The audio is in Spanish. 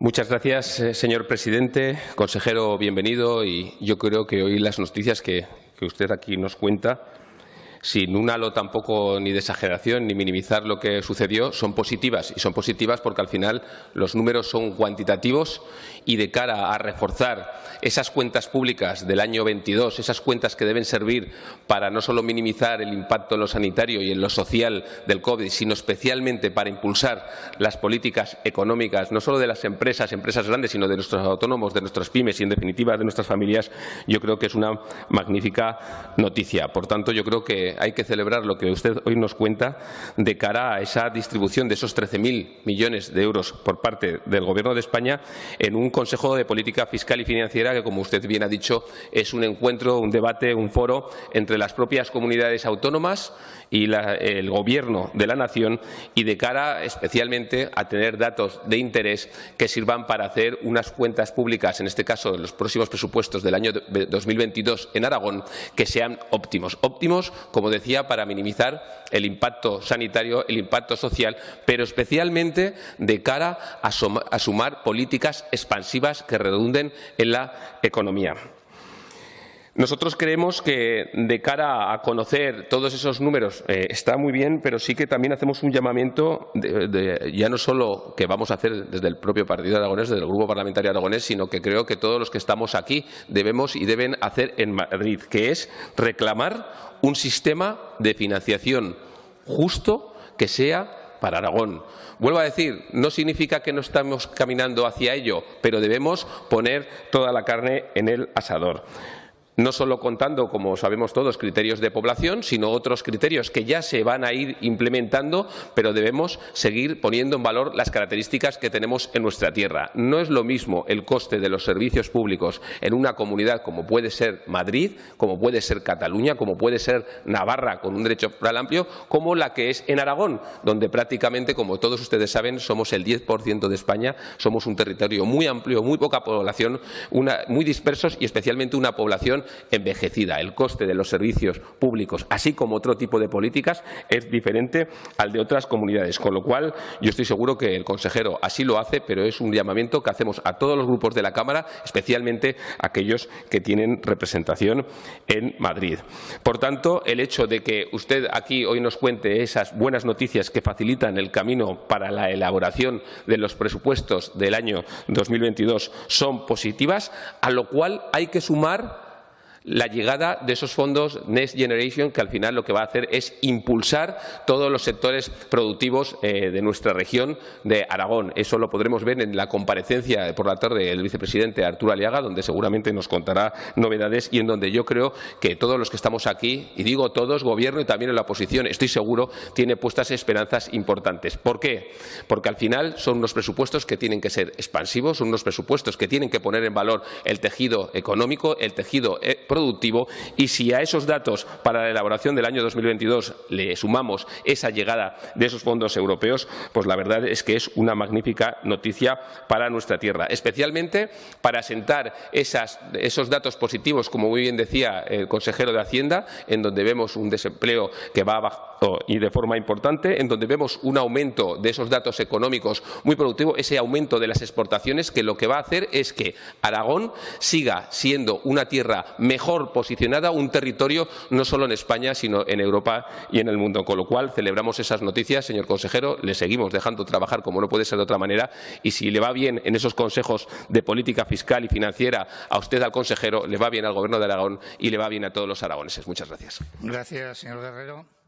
Muchas gracias, señor presidente. Consejero, bienvenido. Y yo creo que hoy las noticias que usted aquí nos cuenta, sin un halo tampoco ni de exageración ni minimizar lo que sucedió, son positivas. Y son positivas porque al final los números son cuantitativos y de cara a reforzar esas cuentas públicas del año 22, esas cuentas que deben servir para no solo minimizar el impacto en lo sanitario y en lo social del COVID, sino especialmente para impulsar las políticas económicas, no solo de las empresas grandes, sino de nuestros autónomos, de nuestras pymes y, en definitiva, de nuestras familias, yo creo que es una magnífica noticia. Por tanto, yo creo que hay que celebrar lo que usted hoy nos cuenta de cara a esa distribución de esos 13.000 millones de euros por parte del Gobierno de España en un Consejo de Política Fiscal y Financiera que, como usted bien ha dicho, es un encuentro, un debate, un foro entre las propias comunidades autónomas y el Gobierno de la Nación, y de cara especialmente a tener datos de interés que sirvan para hacer unas cuentas públicas, en este caso en los próximos presupuestos del año 2022 en Aragón, que sean óptimos. Óptimos, como decía, para minimizar el impacto sanitario, el impacto social, pero especialmente de cara a sumar políticas expansivas que redunden en la economía. Nosotros creemos que de cara a conocer todos esos números está muy bien, pero sí que también hacemos un llamamiento ya no solo que vamos a hacer desde el propio Partido Aragonés, desde el Grupo Parlamentario Aragonés, sino que creo que todos los que estamos aquí debemos y deben hacer en Madrid, que es reclamar un sistema de financiación justo que sea para Aragón. Vuelvo a decir, no significa que no estamos caminando hacia ello, pero debemos poner toda la carne en el asador. No solo contando, como sabemos todos, criterios de población, sino otros criterios que ya se van a ir implementando, pero debemos seguir poniendo en valor las características que tenemos en nuestra tierra. No es lo mismo el coste de los servicios públicos en una comunidad como puede ser Madrid, como puede ser Cataluña, como puede ser Navarra, con un derecho foral amplio, como la que es en Aragón, donde prácticamente, como todos ustedes saben, somos el 10% de España, somos un territorio muy amplio, muy poca población, muy dispersos y especialmente una población envejecida. El coste de los servicios públicos, así como otro tipo de políticas, es diferente al de otras comunidades, con lo cual yo estoy seguro que el consejero así lo hace, pero es un llamamiento que hacemos a todos los grupos de la Cámara, especialmente aquellos que tienen representación en Madrid. Por tanto, el hecho de que usted aquí hoy nos cuente esas buenas noticias que facilitan el camino para la elaboración de los presupuestos del año 2022 son positivas, a lo cual hay que sumar la llegada de esos fondos Next Generation, que al final lo que va a hacer es impulsar todos los sectores productivos de nuestra región de Aragón. Eso lo podremos ver en la comparecencia por la tarde del vicepresidente Arturo Aliaga, donde seguramente nos contará novedades y en donde yo creo que todos los que estamos aquí, y digo todos, Gobierno y también en la oposición, estoy seguro, tiene puestas esperanzas importantes. ¿Por qué? Porque al final son unos presupuestos que tienen que ser expansivos, son unos presupuestos que tienen que poner en valor el tejido económico, el tejido productivo, y si a esos datos para la elaboración del año 2022 le sumamos esa llegada de esos fondos europeos, pues la verdad es que es una magnífica noticia para nuestra tierra, especialmente para asentar esos datos positivos, como muy bien decía el consejero de Hacienda, en donde vemos un desempleo que va abajo y de forma importante, en donde vemos un aumento de esos datos económicos muy productivo, ese aumento de las exportaciones, que lo que va a hacer es que Aragón siga siendo una tierra mejor posicionada, un territorio no solo en España, sino en Europa y en el mundo. Con lo cual, celebramos esas noticias, señor consejero, le seguimos dejando trabajar como no puede ser de otra manera, y si le va bien en esos consejos de política fiscal y financiera a usted, al consejero, le va bien al Gobierno de Aragón y le va bien a todos los aragoneses. Muchas gracias. Gracias, señor Guerrero.